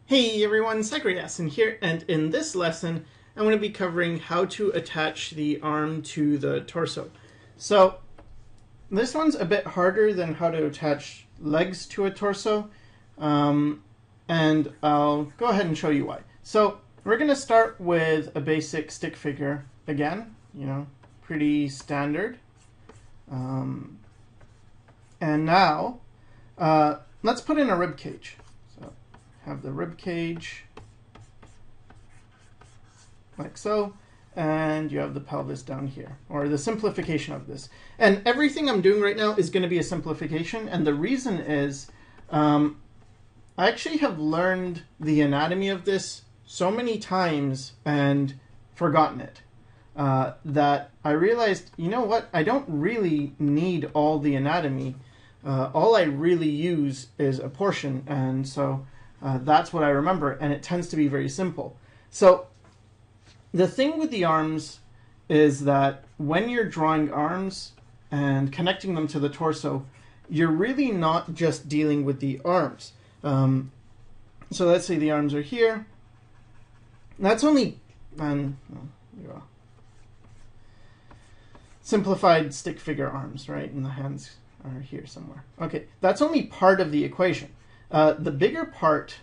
Hey everyone, Sakurayasin here, and in this lesson I'm going to be covering how to attach the arm to the torso. So this one's a bit harder than how to attach legs to a torso, and I'll go ahead and show you why. So we're going to start with a basic stick figure again, pretty standard. And now let's put in a rib cage. Have the rib cage like so, and you have the pelvis down here, or the simplification of this. And everything I'm doing right now is going to be a simplification, and the reason is I actually have learned the anatomy of this so many times and forgotten it that I realized, you know what, I don't really need all the anatomy. All I really use is a portion, and so that's what I remember, and it tends to be very simple. So the thing with the arms is that when you're drawing arms and connecting them to the torso, you're really not just dealing with the arms. So let's say the arms are here. That's only simplified stick figure arms, right? And the hands are here somewhere. Okay, that's only part of the equation. The bigger part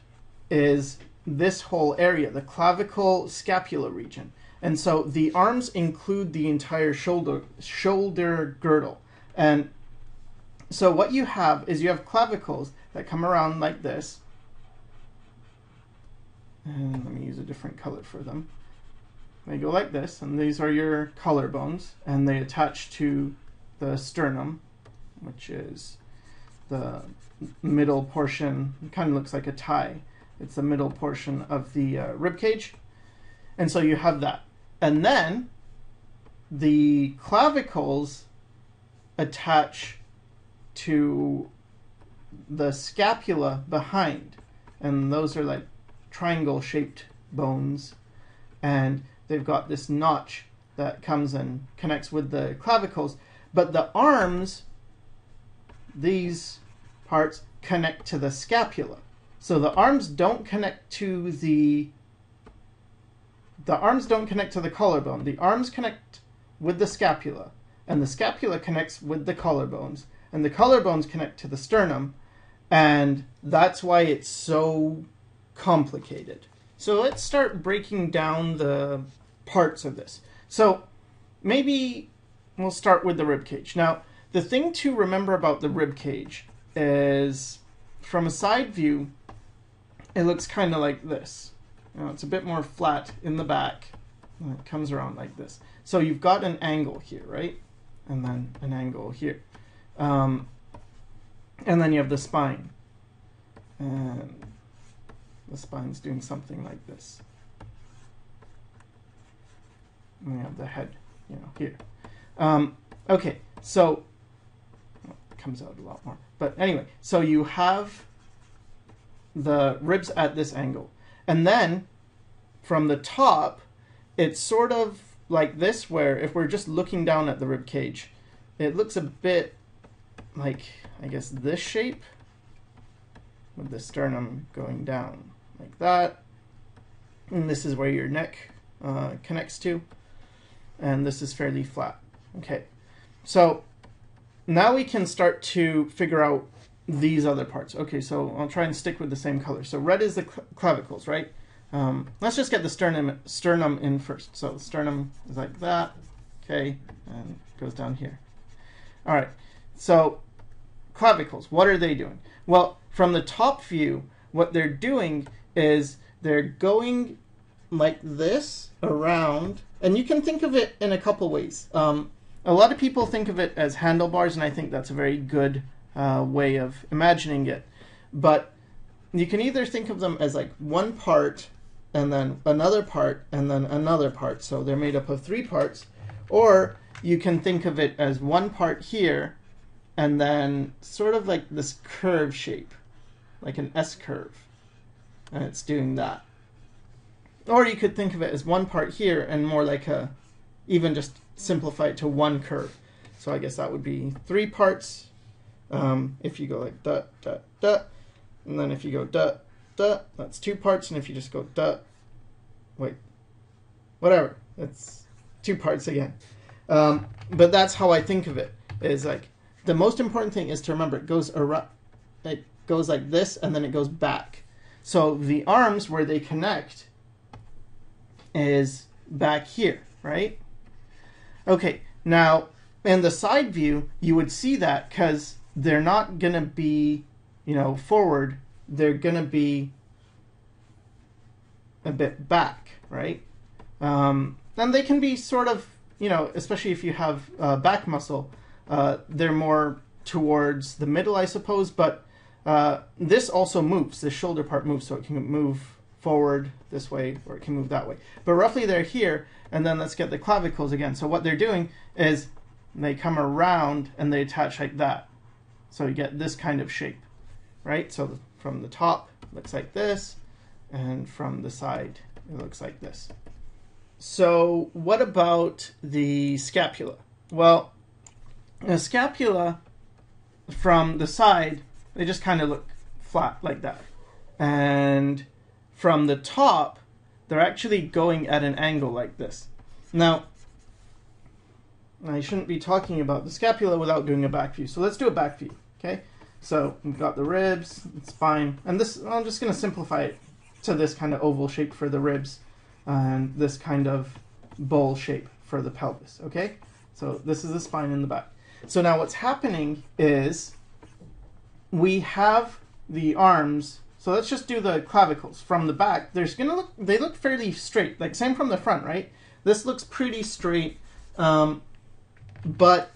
is this whole area, the clavicle scapula region. And so the arms include the entire shoulder girdle. And so what you have is you have clavicles that come around like this. And let me use a different color for them. They go like this, and these are your collarbones, and they attach to the sternum, which is the middle portion. It kind of looks like a tie. It's the middle portion of the rib cage. And so you have that. And then the clavicles attach to the scapula behind. And those are like triangle-shaped bones. And they've got this notch that comes and connects with the clavicles. But the arms, these parts, connect to the scapula. So the arms don't connect to the collarbone. The arms connect with the scapula, and the scapula connects with the collarbones, and the collarbones connect to the sternum, and that's why it's so complicated. So let's start breaking down the parts of this. So maybe we'll start with the rib cage. Now, the thing to remember about the rib cage is from a side view, it looks kind of like this. It's a bit more flat in the back, and it comes around like this. So you've got an angle here, right? And then an angle here. And then you have the spine. And the spine's doing something like this. And you have the head, here. Okay, so it comes out a lot more. But anyway, so you have the ribs at this angle. And then from the top, it's sort of like this, where if we're just looking down at the rib cage, it looks a bit like, I guess, this shape, with the sternum going down like that. And this is where your neck connects to. And this is fairly flat. Okay, so now we can start to figure out these other parts. Okay, so I'll try and stick with the same color. So red is the clavicles, right? Let's just get the sternum in first. So the sternum is like that, okay, and goes down here. All right, so clavicles, what are they doing? Well, from the top view, what they're doing is they're going like this around, and you can think of it in a couple ways. A lot of people think of it as handlebars, and I think that's a very good way of imagining it. But you can either think of them as like one part, and then another part, and then another part. So they're made up of three parts. Or you can think of it as one part here, and then sort of like this curve shape, like an S curve. And it's doing that. Or you could think of it as one part here, and more like even just simplify it to one curve. So I guess that would be three parts. If you go like dot, dot, dot, and then if you go dot, duh, that's 2 parts, and if you just go duh, wait, whatever, it's 2 parts again. But that's how I think of it, is like, the most important thing is to remember it goes around, it goes like this, and then it goes back. So the arms where they connect is back here, right? Okay, now in the side view, you would see that because they're not going to be, you know, forward, they're going to be a bit back, right? And they can be sort of, you know, especially if you have back muscle, they're more towards the middle, I suppose, but this also moves, this shoulder part moves, so it can move forward this way or it can move that way. But roughly they're here, and then let's get the clavicles again. So what they're doing is they come around and they attach like that. So you get this kind of shape, right? So from the top, it looks like this, and from the side, it looks like this. So what about the scapula? Well, a scapula from the side, they just kind of look flat like that. And from the top, they're actually going at an angle like this. Now, I shouldn't be talking about the scapula without doing a back view. So let's do a back view, okay? So we've got the ribs, the spine, and this, I'm just going to simplify it to this kind of oval shape for the ribs and this kind of bowl shape for the pelvis, okay? So this is the spine in the back. So now what's happening is we have the arms. So let's just do the clavicles. From the back, they look fairly straight, like same from the front, right? This looks pretty straight, but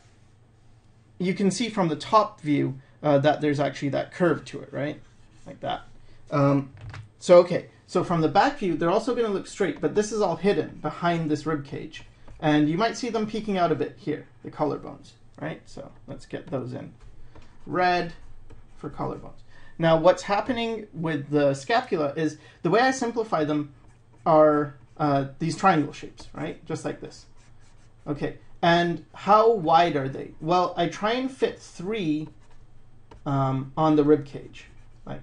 you can see from the top view that there's actually that curve to it, right? Like that. So from the back view, they're also going to look straight, but this is all hidden behind this rib cage. And you might see them peeking out a bit here, the collarbones, right? So let's get those in. Red for collarbones. Now what's happening with the scapula is, the way I simplify them are these triangle shapes, right? Just like this. Okay, and how wide are they? Well, I try and fit 3 on the rib cage. Like,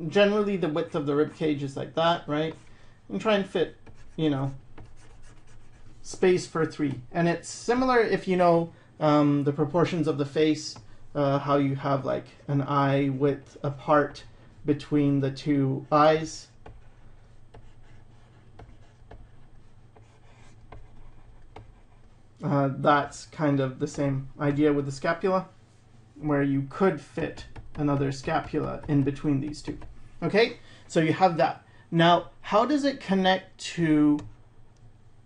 generally the width of the rib cage is like that, right? And try and fit, you know, space for 3. And it's similar if you know the proportions of the face, how you have like an eye width apart between the 2 eyes. That's kind of the same idea with the scapula, where you could fit another scapula in between these 2. Okay, so you have that. Now, how does it connect to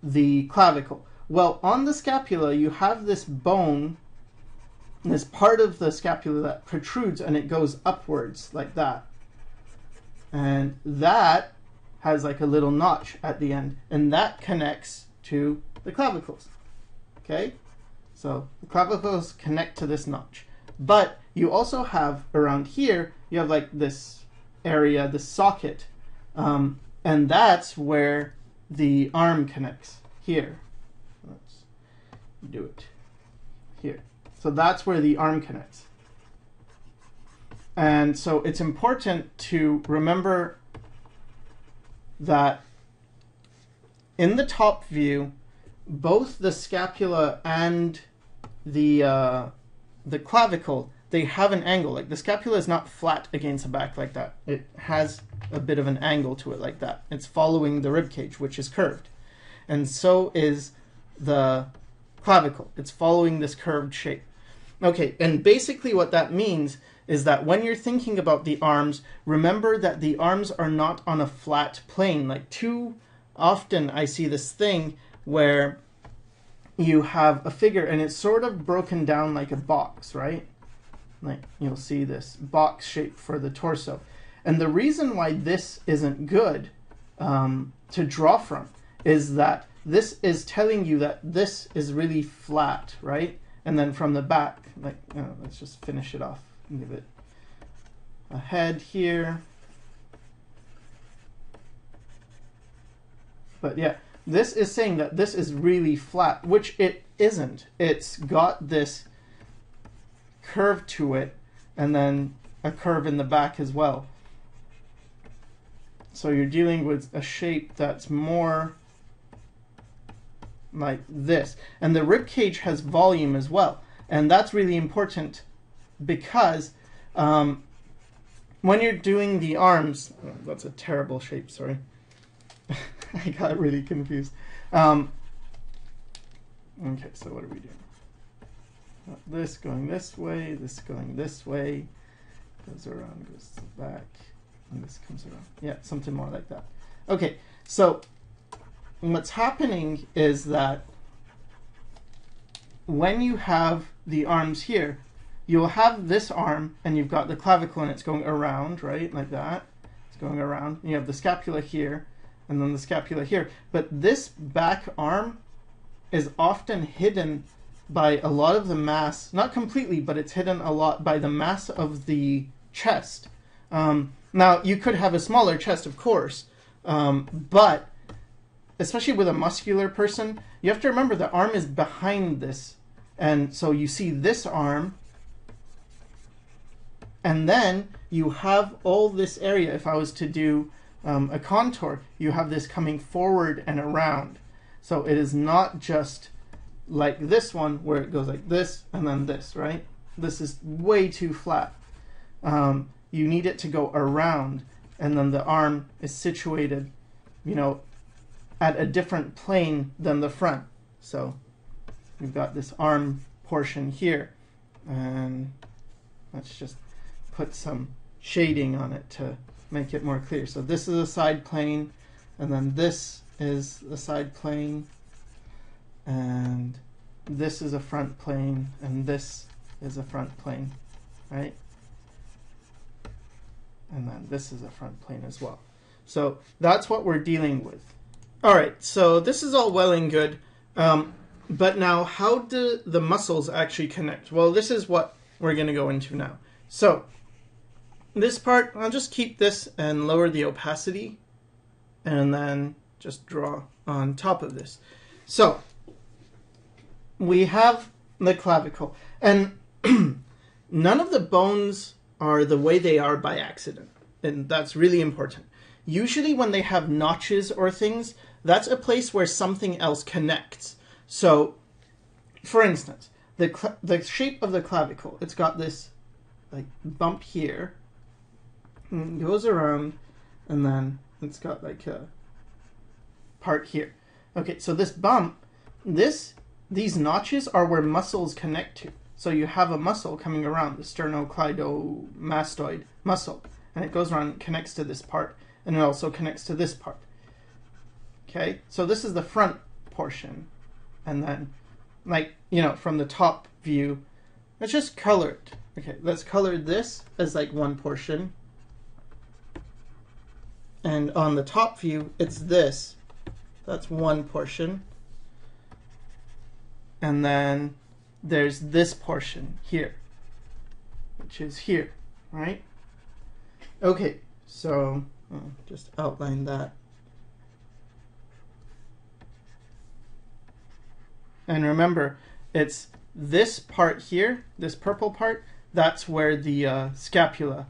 the clavicle? Well, on the scapula, you have this bone, this part of the scapula that protrudes, and it goes upwards like that. And that has like a little notch at the end, and that connects to the clavicles. Okay, so the clavicles connect to this notch. But you also have around here, you have like this area, this socket, and that's where the arm connects here. Let's do it here. So that's where the arm connects. And so it's important to remember that in the top view, both the scapula and the clavicle, they have an angle. Like the scapula is not flat against the back like that. It has a bit of an angle to it like that. It's following the rib cage, which is curved. And so is the clavicle. It's following this curved shape. Okay, and basically what that means is that when you're thinking about the arms, remember that the arms are not on a flat plane. Like too often I see this thing where you have a figure and it's sort of broken down like a box, right? Like you'll see this box shape for the torso. And the reason why this isn't good to draw from is that this is telling you that this is really flat, right? And then from the back, like, let's just finish it off and give it a head here. But yeah, this is saying that this is really flat, which it isn't. It's got this curve to it, and then a curve in the back as well. So you're dealing with a shape that's more like this. And the rib cage has volume as well. And that's really important because when you're doing the arms, oh, that's a terrible shape, sorry. I got really confused. Okay, so what are we doing? This going this way, this going this way, goes around, goes to the back, and this comes around. Yeah, something more like that. Okay, so what's happening is that when you have the arms here, you'll have this arm, and you've got the clavicle, and it's going around, right, like that. It's going around. You have the scapula here, and then the scapula here. But this back arm is often hidden by a lot of the mass, not completely, but it's hidden a lot by the mass of the chest. Now, you could have a smaller chest, of course, but especially with a muscular person, you have to remember the arm is behind this. And so you see this arm, and then you have all this area. If I was to do a contour, you have this coming forward and around. So it is not just like this one where it goes like this and then this, right? This is way too flat. You need it to go around, and then the arm is situated, you know, at a different plane than the front. So we've got this arm portion here, and let's just put some shading on it to make it more clear. So this is a side plane, and then this is the side plane, and this is a front plane, and this is a front plane, right? And then this is a front plane as well. So that's what we're dealing with. All right, so this is all well and good, but now how do the muscles actually connect? Well, this is what we're going to go into now. So this part, I'll just keep this and lower the opacity, and then just draw on top of this. So we have the clavicle, and none of the bones are the way they are by accident, and that's really important. Usually when they have notches or things, that's a place where something else connects. So, for instance, the shape of the clavicle, it's got this like bump here, and it goes around, and then it's got like a part here. Okay, so this bump, these notches are where muscles connect to. So you have a muscle coming around, the sternocleidomastoid muscle, and it goes around and connects to this part, and it also connects to this part. Okay, so this is the front portion, and then, like, you know, from the top view, let's just color it. Okay, let's color this as like one portion, and on the top view, it's this. That's one portion, and then there's this portion here, which is here, right? Okay, so I'll just outline that. And remember, it's this part here, this purple part, that's where the scapula,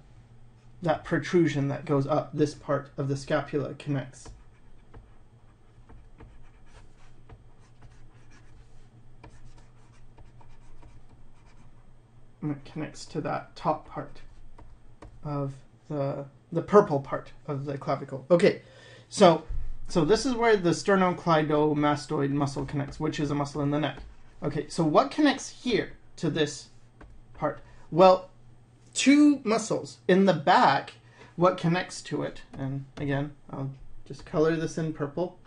that protrusion that goes up, this part of the scapula connects. And it connects to that top part of the purple part of the clavicle. Okay, so this is where the sternocleidomastoid muscle connects, which is a muscle in the neck. Okay, so what connects here to this part? Well, two muscles. In the back, what connects to it, and again, I'll just color this in purple,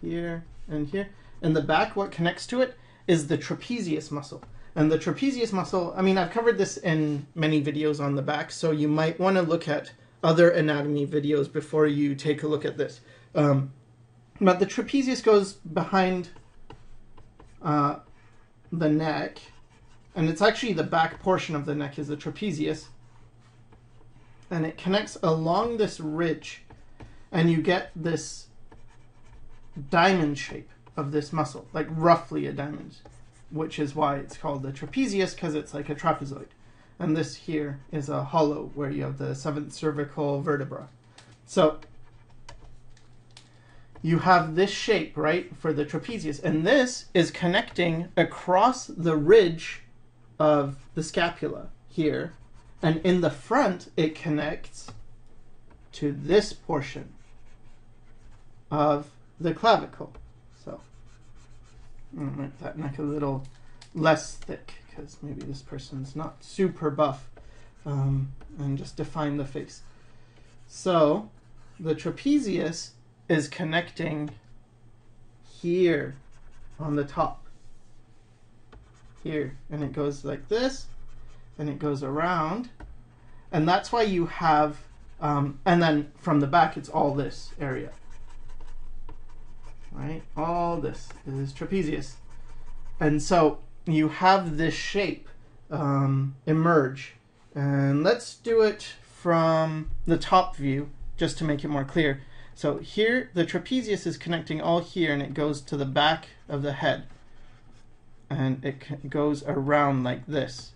here and here. In the back, what connects to it is the trapezius muscle. And the trapezius muscle, I mean, I've covered this in many videos on the back, so you might want to look at other anatomy videos before you take a look at this. But the trapezius goes behind the neck, and it's actually the back portion of the neck is the trapezius, and it connects along this ridge, and you get this diamond shape of this muscle, like roughly a diamond, which is why it's called the trapezius, because it's like a trapezoid. And this here is a hollow where you have the 7th cervical vertebra. So you have this shape, right, for the trapezius, and this is connecting across the ridge of the scapula here, and in the front it connects to this portion of the clavicle. So I'm going to make that neck a little less thick because maybe this person's not super buff, and just define the face. So the trapezius is connecting here on the top here, and it goes like this, and it goes around, and that's why you have and then from the back it's all this area, right? All this is trapezius, and so you have this shape emerge. And let's do it from the top view just to make it more clear. So here the trapezius is connecting all here, and it goes to the back of the head, and it goes around like this.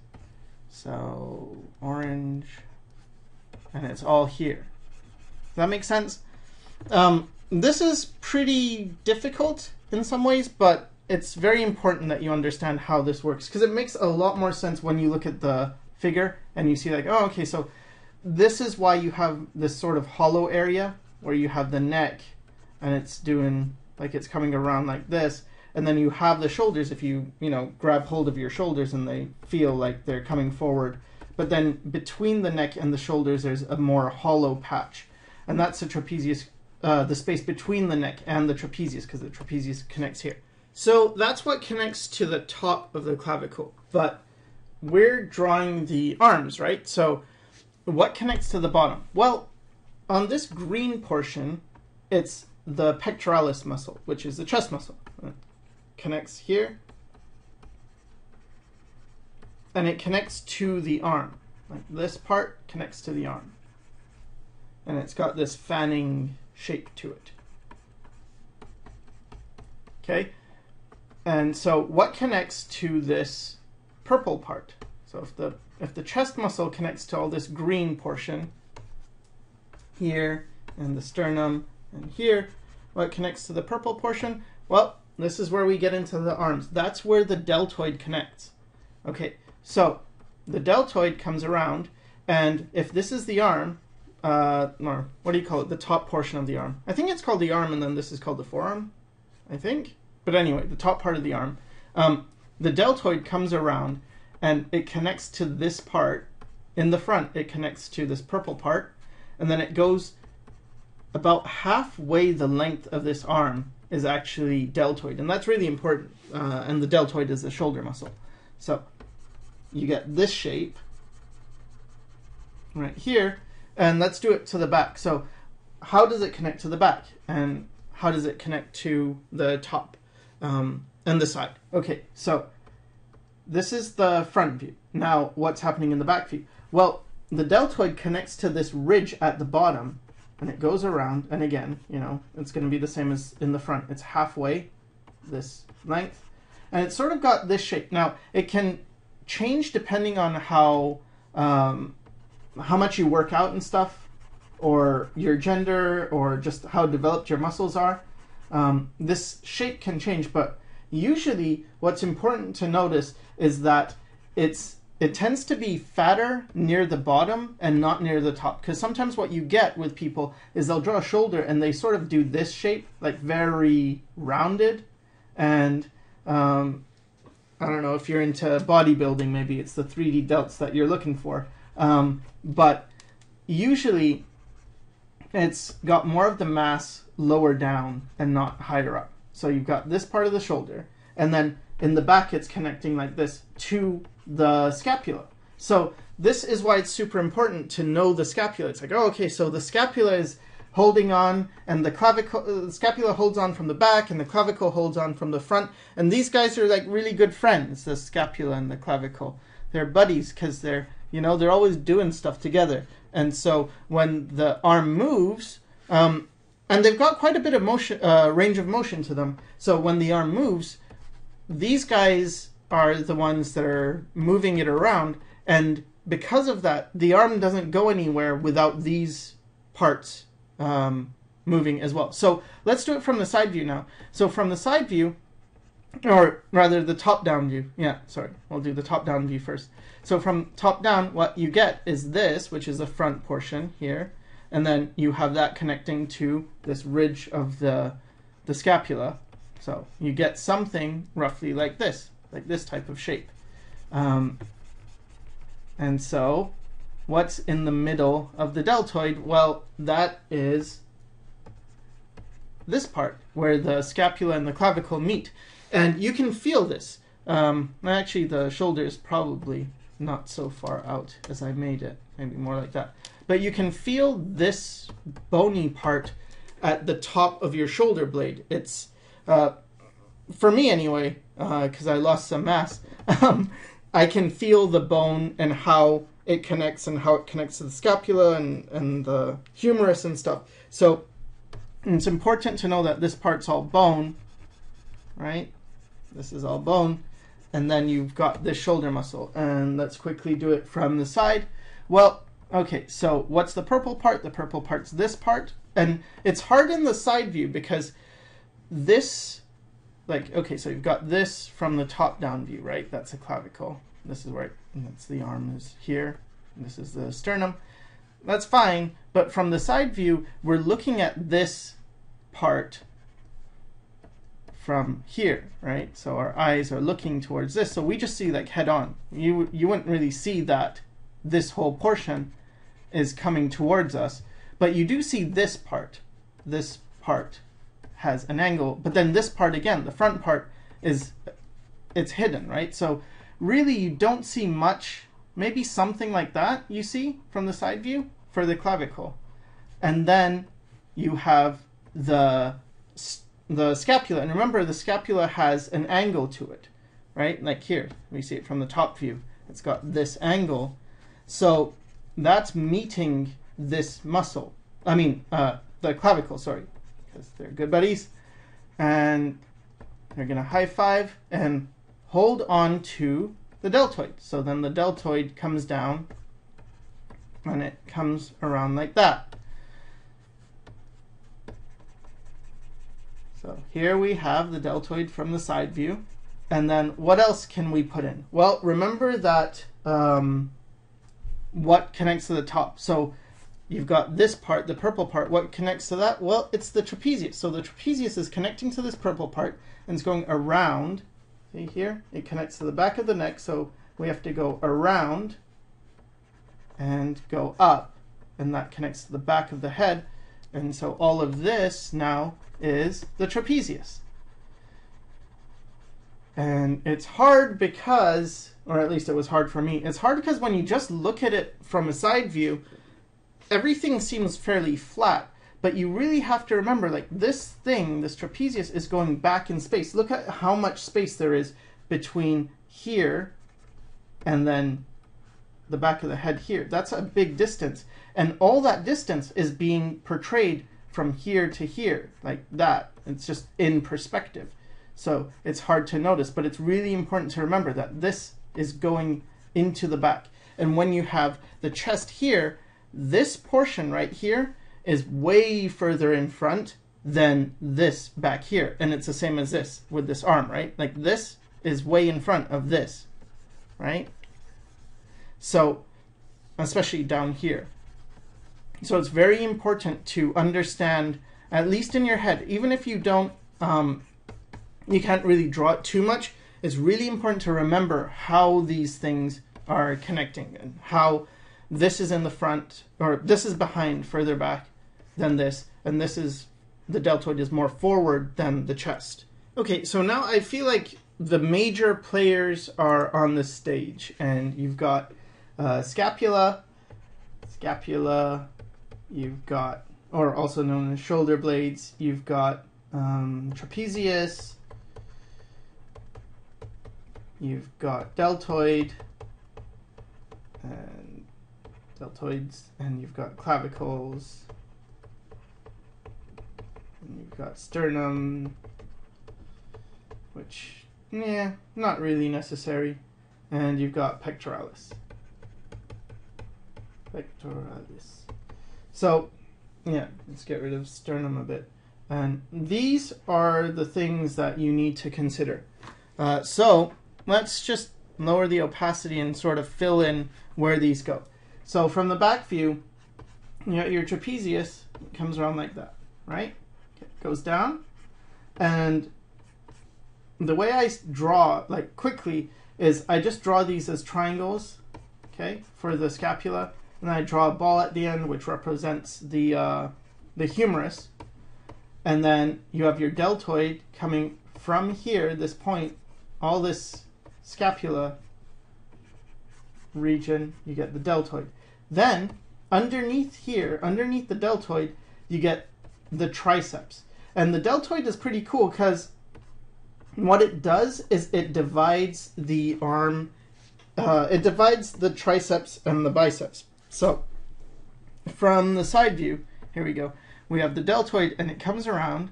So orange, and it's all here. Does that make sense? This is pretty difficult in some ways, but it's very important that you understand how this works, because it makes a lot more sense when you look at the figure and you see like, oh, okay, so this is why you have this sort of hollow area where you have the neck and it's doing like it's coming around like this, and then you have the shoulders, if you grab hold of your shoulders and they feel like they're coming forward, but then between the neck and the shoulders there's a more hollow patch, and that's the trapezius, the space between the neck and the trapezius, because the trapezius connects here. So that's what connects to the top of the clavicle, but we're drawing the arms, right? So what connects to the bottom? Well, on this green portion, it's the pectoralis muscle, which is the chest muscle. It connects here, and it connects to the arm. Like this part connects to the arm, and it's got this fanning shape to it. Okay, and so what connects to this purple part? So if the chest muscle connects to all this green portion here, and the sternum, and here, what connects to the purple portion? Well, this is where we get into the arms. That's where the deltoid connects. Okay, so the deltoid comes around, and if this is the arm, or what do you call it? The top portion of the arm. I think it's called the arm, and then this is called the forearm, I think. But anyway, the top part of the arm. The deltoid comes around, and it connects to this part in the front. It connects to this purple part, and then it goes about halfway the length of this arm is actually deltoid, and that's really important. And the deltoid is the shoulder muscle. So you get this shape right here, and let's do it to the back. So how does it connect to the back, and how does it connect to the top and the side? Okay, so this is the front view. Now what's happening in the back view? Well, the deltoid connects to this ridge at the bottom, and it goes around, and again, it's going to be the same as in the front. It's halfway this length, and it's sort of got this shape. Now it can change depending on how much you work out and stuff, or your gender, or just how developed your muscles are. This shape can change, but usually what's important to notice is that it tends to be fatter near the bottom and not near the top, because sometimes what you get with people is they'll draw a shoulder and they sort of do this shape, like very rounded, and I don't know if you're into bodybuilding, maybe it's the 3D delts that you're looking for, but usually it's got more of the mass lower down and not higher up. So you've got this part of the shoulder, and then in the back it's connecting like this to the scapula. So this is why it's super important to know the scapula. It's like, oh, okay, so the scapula is holding on, and the scapula holds on from the back, and the clavicle holds on from the front, and these guys are like really good friends, the scapula and the clavicle. They're buddies because they're always doing stuff together. And so when the arm moves, and they've got quite a bit of motion, range of motion to them. So when the arm moves, these guys are the ones that are moving it around, and because of that, the arm doesn't go anywhere without these parts moving as well. So let's do it from the side view now. So from the side view, or rather the top-down view. Yeah, sorry, we'll do the top-down view first. So from top-down, what you get is this, which is the front portion here, and then you have that connecting to this ridge of the scapula. So you get something roughly like this type of shape. And so what's in the middle of the deltoid? Well, that is this part where the scapula and the clavicle meet. And you can feel this. Actually, the shoulder is probably not so far out as I made it, maybe more like that. But you can feel this bony part at the top of your shoulder blade. It's, for me anyway, because I lost some mass, I can feel the bone and how it connects and how it connects to the scapula and the humerus and stuff. So it's important to know that this part's all bone, right? This is all bone. And then you've got this shoulder muscle. And let's quickly do it from the side. Well, okay, so what's the purple part? The purple part's this part. And it's hard in the side view because this, like, okay, so you've got this from the top-down view, right? That's a clavicle. This is where that's the arm is here. This is the sternum. That's fine, but from the side view, we're looking at this part from here, right? So our eyes are looking towards this, so we just see like head on. You wouldn't really see that this whole portion is coming towards us, but you do see this part. This part has an angle, but then this part again, the front part it's hidden, right? So really you don't see much, maybe something like that you see from the side view for the clavicle. And then you have the scapula, and remember the scapula has an angle to it, right? Like here, we see it from the top view. It's got this angle. So that's meeting this muscle. I mean, the clavicle, sorry, because they're good buddies. And they're going to high five and hold on to the deltoid. So then the deltoid comes down and it comes around like that. So here we have the deltoid from the side view. And then what else can we put in? Well, remember that what connects to the top. So you've got this part, the purple part. What connects to that? Well, it's the trapezius. So the trapezius is connecting to this purple part and it's going around. See here? It connects to the back of the neck. So we have to go around and go up. And that connects to the back of the head. And so all of this now is the trapezius. And it's hard because, or at least it was hard for me, it's hard because when you just look at it from a side view, everything seems fairly flat. But you really have to remember, like this thing, this trapezius is going back in space. Look at how much space there is between here and then the back of the head here. That's a big distance. And all that distance is being portrayed from here to here, like that. It's just in perspective. So it's hard to notice, but it's really important to remember that this is going into the back. And when you have the chest here, this portion right here is way further in front than this back here. And it's the same as this with this arm, right? Like this is way in front of this, right? So, especially down here. So it's very important to understand, at least in your head, even if you don't, you can't really draw it too much, it's really important to remember how these things are connecting and how this is in the front, or this is behind, further back than this, and this is, the deltoid is more forward than the chest. Okay, so now I feel like the major players are on the stage, and you've got scapula, you've got, or also known as shoulder blades, you've got trapezius, you've got deltoid, and deltoids, and you've got clavicles, and you've got sternum, which, yeah, not really necessary, and you've got pectoralis. So Yeah, let's get rid of sternum a bit. And these are the things that you need to consider. So let's just lower the opacity and sort of fill in where these go. So from the back view, you know, your trapezius comes around like that, right? Okay, goes down. And the way I draw, like quickly, is I just draw these as triangles, okay, for the scapula. And I draw a ball at the end, which represents the humerus. And then you have your deltoid coming from here, this point, all this scapula region, you get the deltoid. Then, underneath here, underneath the deltoid, you get the triceps. And the deltoid is pretty cool because what it does is it divides the arm, it divides the triceps and the biceps. So, from the side view, here we go. We have the deltoid, and it comes around,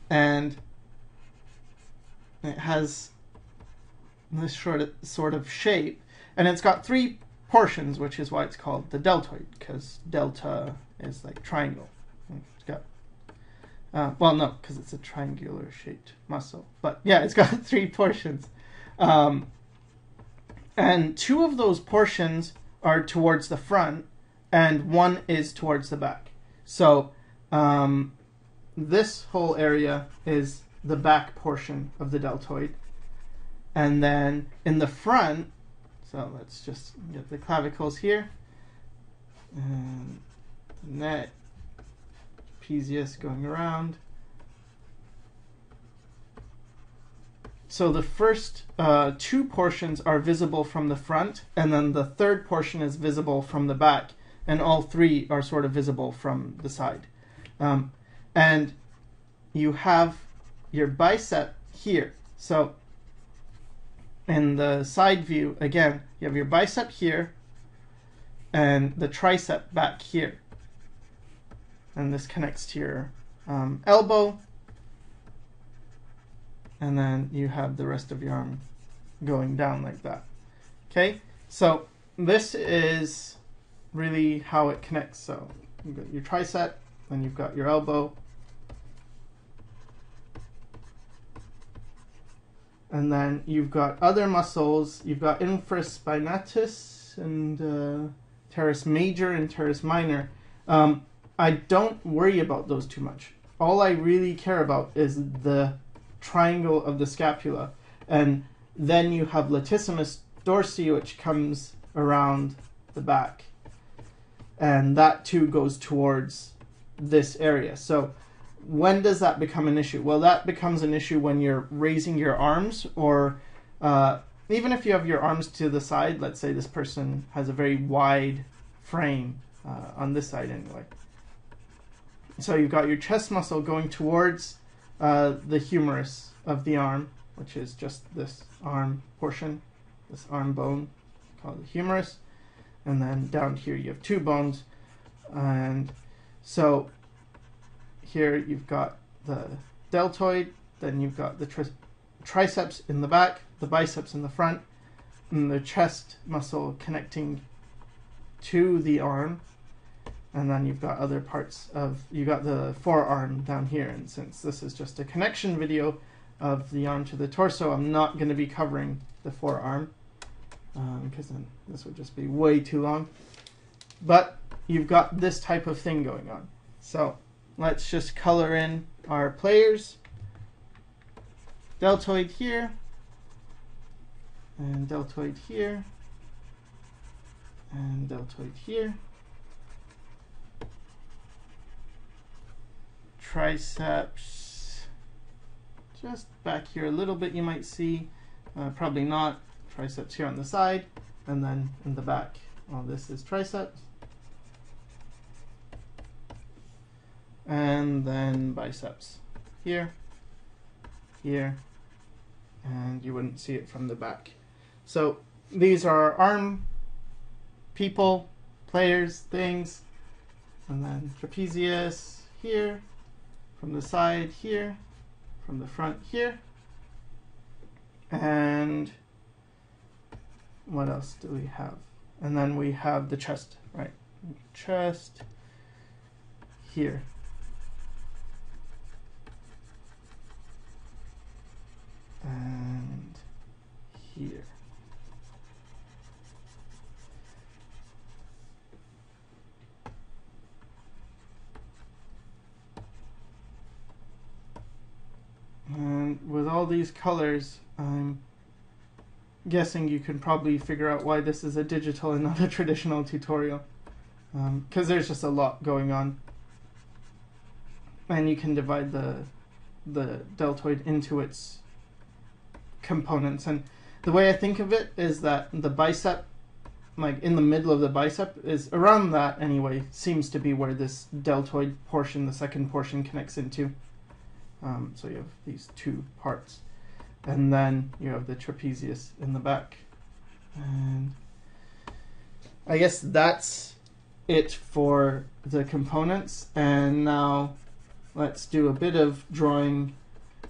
and it has this sort of shape, and it's got three portions, which is why it's called the deltoid, because delta is like triangle. It's got, well, no, because it's a triangular shaped muscle, but yeah, it's got three portions, and two of those portions are towards the front, and one is towards the back. So this whole area is the back portion of the deltoid. And then in the front, so let's just get the clavicles here. And the neck, trapezius going around. So the first two portions are visible from the front, and then the third portion is visible from the back. And all three are sort of visible from the side. And you have your bicep here. So in the side view, again, you have your bicep here and the tricep back here. And this connects to your elbow. And then you have the rest of your arm going down like that. Okay, so this is really how it connects. So you've got your tricep, then you've got your elbow, and then you've got other muscles. You've got infraspinatus and teres major and teres minor. I don't worry about those too much. All I really care about is the triangle of the scapula, and then you have latissimus dorsi, which comes around the back. And that too goes towards this area. So when does that become an issue? Well, that becomes an issue when you're raising your arms, or even if you have your arms to the side. Let's say this person has a very wide frame on this side anyway. So you've got your chest muscle going towards the humerus of the arm, which is just this arm portion, this arm bone called the humerus. And then down here you have two bones. And so here you've got the deltoid, then you've got the triceps in the back, the biceps in the front, and the chest muscle connecting to the arm. And then you've got other parts of, you got the forearm down here. And since this is just a connection video of the arm to the torso, I'm not going to be covering the forearm, because then this would just be way too long. But you've got this type of thing going on. So let's just color in our players. Deltoid here, and deltoid here, and deltoid here. Triceps just back here a little bit, you might see, probably not. Triceps here on the side, and then in the back, all this is triceps, and then biceps here, here, and you wouldn't see it from the back. So these are arm people, players, things, and then trapezius here, from the side here, from the front here, and what else do we have? And then we have the chest, right? Chest, here. And here. And with all these colors, I'm guessing you can probably figure out why this is a digital and not a traditional tutorial, because there's just a lot going on. And you can divide the deltoid into its components. And the way I think of it is that the bicep, like in the middle of the bicep, is around that anyway, seems to be where this deltoid portion, the second portion, connects into. So you have these two parts. And then you have the trapezius in the back. And I guess that's it for the components. And now let's do a bit of drawing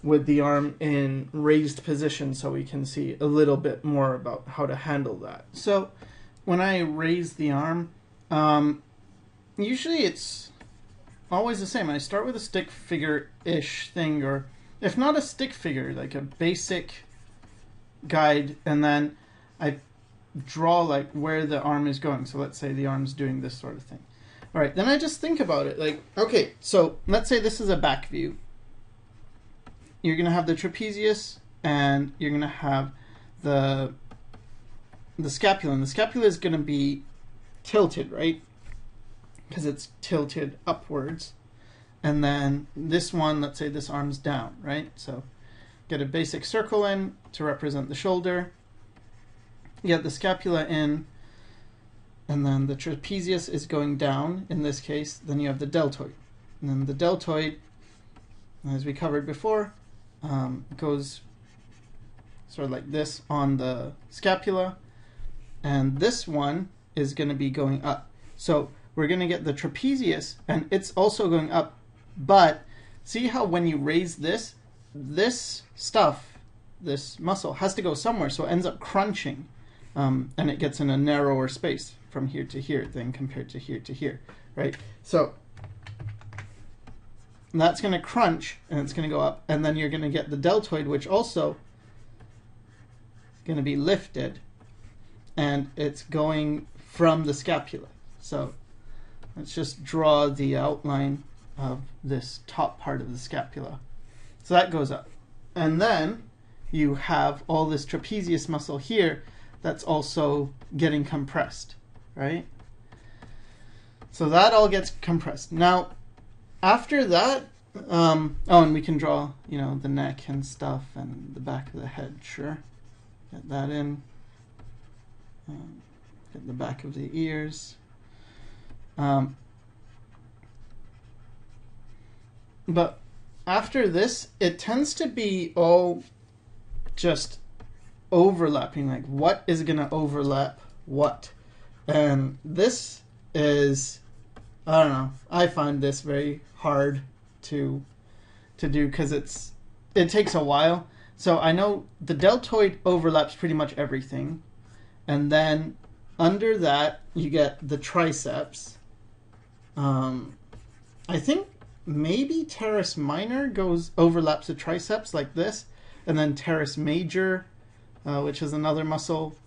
with the arm in raised position so we can see a little bit more about how to handle that. So when I raise the arm, usually it's always the same. I start with a stick figure-ish thing, or if not a stick figure, like a basic guide, and then I draw like where the arm is going. So let's say the arm's doing this sort of thing. All right, then I just think about it like, okay, so let's say this is a back view. You're going to have the trapezius, and you're going to have the scapula, and the scapula is going to be tilted, right? Because it's tilted upwards. And then this one, let's say this arm's down, right? So get a basic circle in to represent the shoulder. You get the scapula in, and then the trapezius is going down in this case. Then you have the deltoid. And then the deltoid, as we covered before, goes sort of like this on the scapula. And this one is going to be going up. So we're going to get the trapezius, and it's also going up. But see how when you raise this, this stuff, this muscle, has to go somewhere, so it ends up crunching, and it gets in a narrower space from here to here than compared to here to here, right? So that's going to crunch, and it's going to go up, and then you're going to get the deltoid, which also is going to be lifted, and it's going from the scapula. So let's just draw the outline of this top part of the scapula. So that goes up. And then you have all this trapezius muscle here that's also getting compressed, right? So that all gets compressed. Now, after that, oh, and we can draw, you know, the neck and stuff and the back of the head, sure. Get that in. Get the back of the ears. But after this, it tends to be all just overlapping, like what is going to overlap what. And this is, I don't know, I find this very hard to do because it takes a while. So I know the deltoid overlaps pretty much everything. And then under that, you get the triceps. I think maybe teres minor overlaps the triceps like this, and then teres major, which is another muscle,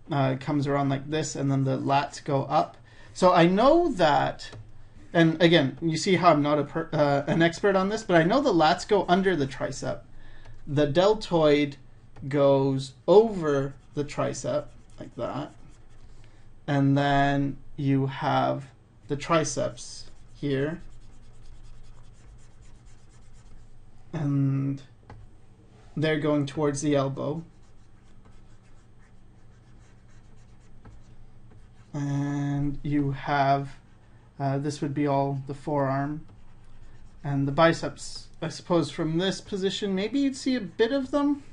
comes around like this, and then the lats go up. So I know that, and again, you see how I'm not an expert on this, but I know the lats go under the tricep. The deltoid goes over the tricep like that, and then you have the triceps here, and they're going towards the elbow, and you have this would be all the forearm, and the biceps, I suppose from this position maybe you'd see a bit of them,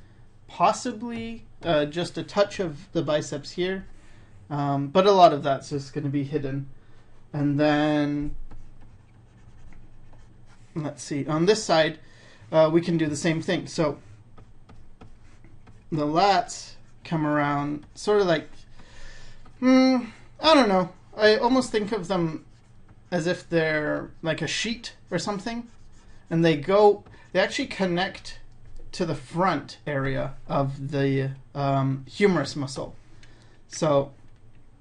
possibly just a touch of the biceps here, but a lot of that's just going to be hidden. And then let's see, on this side we can do the same thing. So the lats come around sort of like, I don't know, I almost think of them as if they're like a sheet or something, and they actually connect to the front area of the humerus muscle. So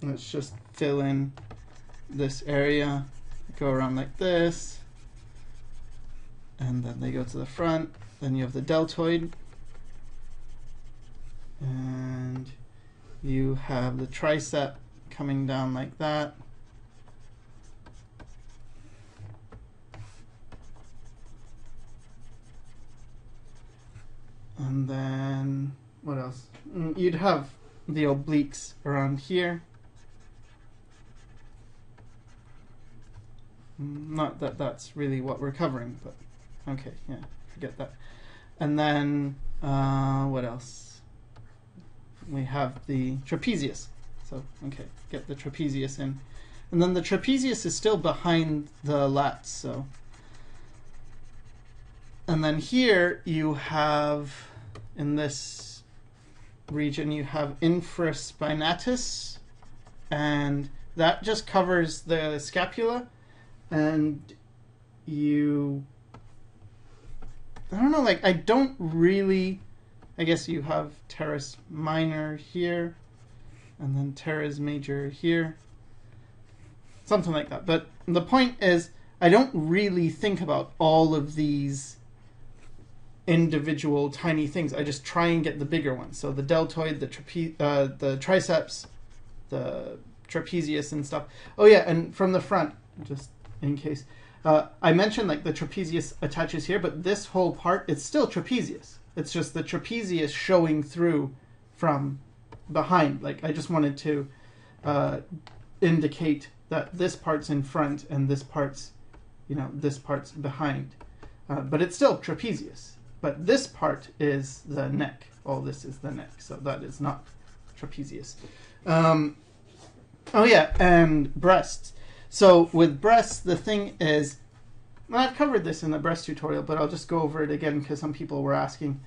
let's just fill in this area, go around like this, and then they go to the front. Then you have the deltoid, and you have the tricep coming down like that. And then what else? You'd have the obliques around here. Not that that's really what we're covering, but okay, yeah, forget that. And then what else? We have the trapezius. So okay, get the trapezius in. And then the trapezius is still behind the lats, so. And then here you have, in this region, you have infraspinatus, and that just covers the scapula. And you, I don't know, like, I don't really, I guess you have teres minor here, and then teres major here, something like that. But the point is, I don't really think about all of these individual tiny things. I just try and get the bigger ones. So the deltoid, the triceps, the trapezius and stuff. Oh yeah, and from the front, just in case, I mentioned like the trapezius attaches here, but this whole part, it's still trapezius. It's just the trapezius showing through from behind. Like, I just wanted to indicate that this part's in front and this part's, you know, this part's behind. But it's still trapezius. But this part is the neck. All this is the neck, so that is not trapezius. Oh yeah, and breasts. So with breasts, the thing is, well, I've covered this in the breast tutorial, but I'll just go over it again because some people were asking.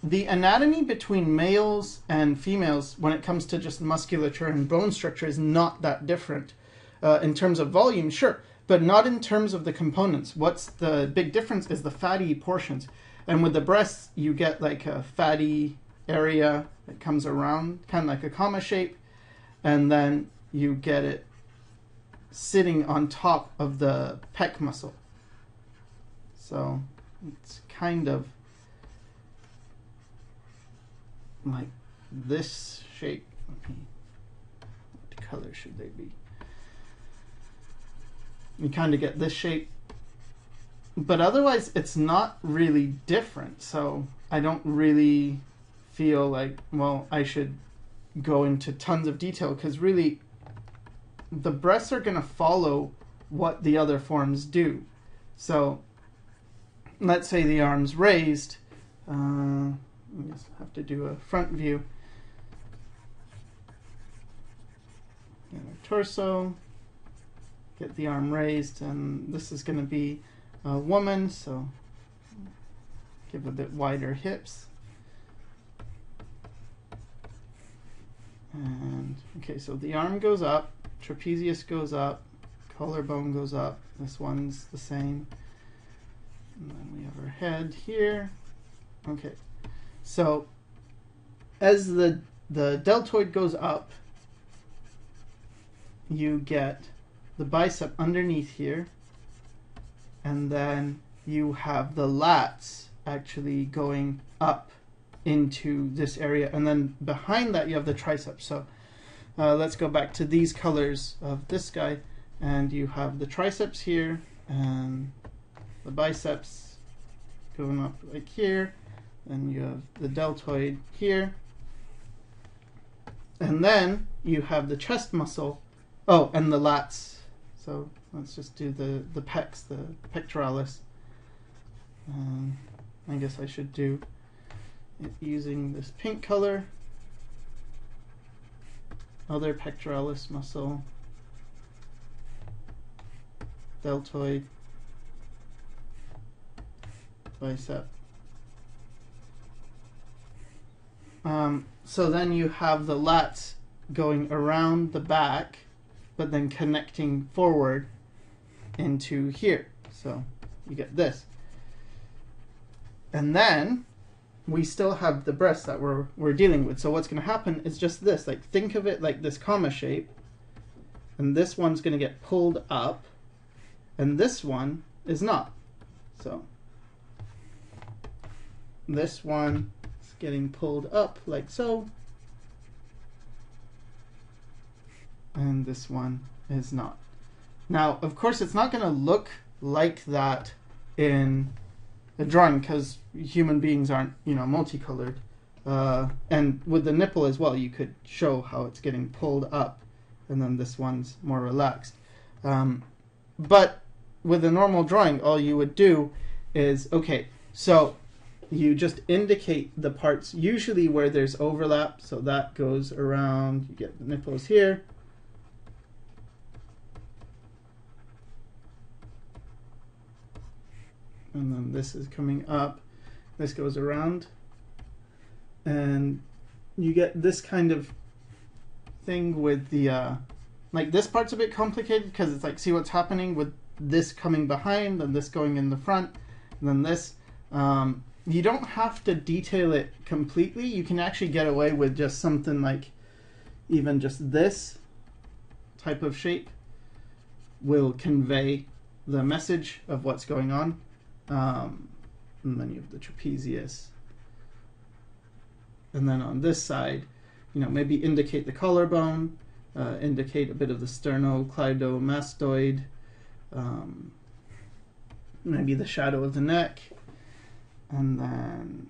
The anatomy between males and females when it comes to just musculature and bone structure is not that different. In terms of volume, sure, but not in terms of the components. What's the big difference is the fatty portions. And with the breasts, you get like a fatty area that comes around, kind of like a comma shape, and then you get it sitting on top of the pec muscle. So it's kind of like this shape. What color should they be? You kind of get this shape, but otherwise it's not really different. So I don't really feel like, well, I should go into tons of detail, because really the breasts are going to follow what the other forms do. So let's say the arm's raised. I just have to do a front view. And our torso. Get the arm raised, and this is going to be a woman, so give a bit wider hips. And okay, so the arm goes up, trapezius goes up, collarbone goes up. This one's the same. And then we have our head here. Okay, so as the deltoid goes up, you get the bicep underneath here, and then you have the lats actually going up into this area, and then behind that you have the triceps. So let's go back to these colors of this guy, and you have the triceps here and the biceps going up like here, and you have the deltoid here, and then you have the chest muscle, oh, and the lats. So let's just do the pecs, the pectoralis. I guess I should do it using this pink color. Other pectoralis muscle, deltoid, bicep. So then you have the lats going around the back, but then connecting forward into here. So you get this. And then we still have the breast that we're dealing with. So what's going to happen is just this. Like, think of it like this comma shape. And this one's going to get pulled up. And this one is not. So this one is getting pulled up like so. And this one is not. Now, of course, it's not going to look like that in a drawing because human beings aren't, multicolored. And with the nipple as well, you could show how it's getting pulled up, and then this one's more relaxed. But with a normal drawing, all you would do is, okay, so you just indicate the parts usually where there's overlap. So that goes around, you get the nipples here. And then this is coming up, this goes around, and you get this kind of thing with the, like this part's a bit complicated because it's like, see what's happening with this coming behind and this going in the front, and then this. You don't have to detail it completely. You can actually get away with just something like even just this type of shape will convey the message of what's going on. And then you have the trapezius. And then on this side, maybe indicate the collarbone, indicate a bit of the sternocleidomastoid, maybe the shadow of the neck, and then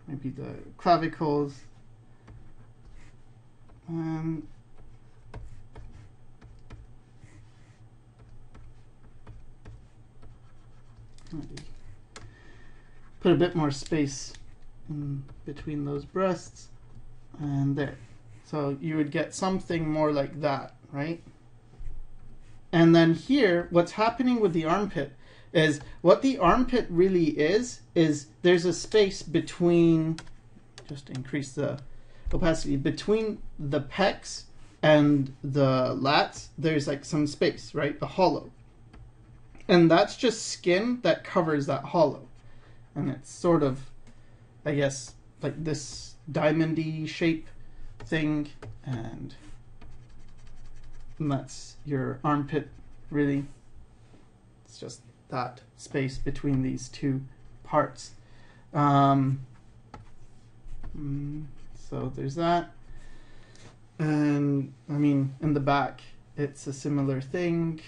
maybe the clavicles, and maybe put a bit more space in between those breasts, and there. So you would get something more like that, right? And then here, what's happening with the armpit is, what the armpit really is there's a space between, just increase the opacity, between the pecs and the lats, there's like some space, right? A hollow. And that's just skin that covers that hollow. And it's sort of, I guess, like this diamond-y shape thing, and that's your armpit, really. It's just that space between these two parts. So there's that. And I mean, in the back, it's a similar thing.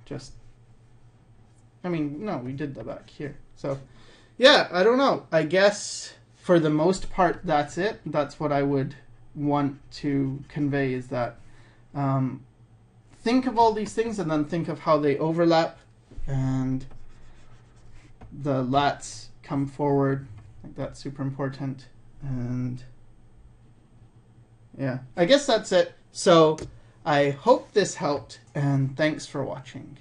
Just, I mean, no, we did the back here. So yeah, I don't know. I guess for the most part, that's it. That's what I would want to convey, is that think of all these things and then think of how they overlap, and the lats come forward. Like, that's super important. And yeah, I guess that's it. So I hope this helped, and thanks for watching.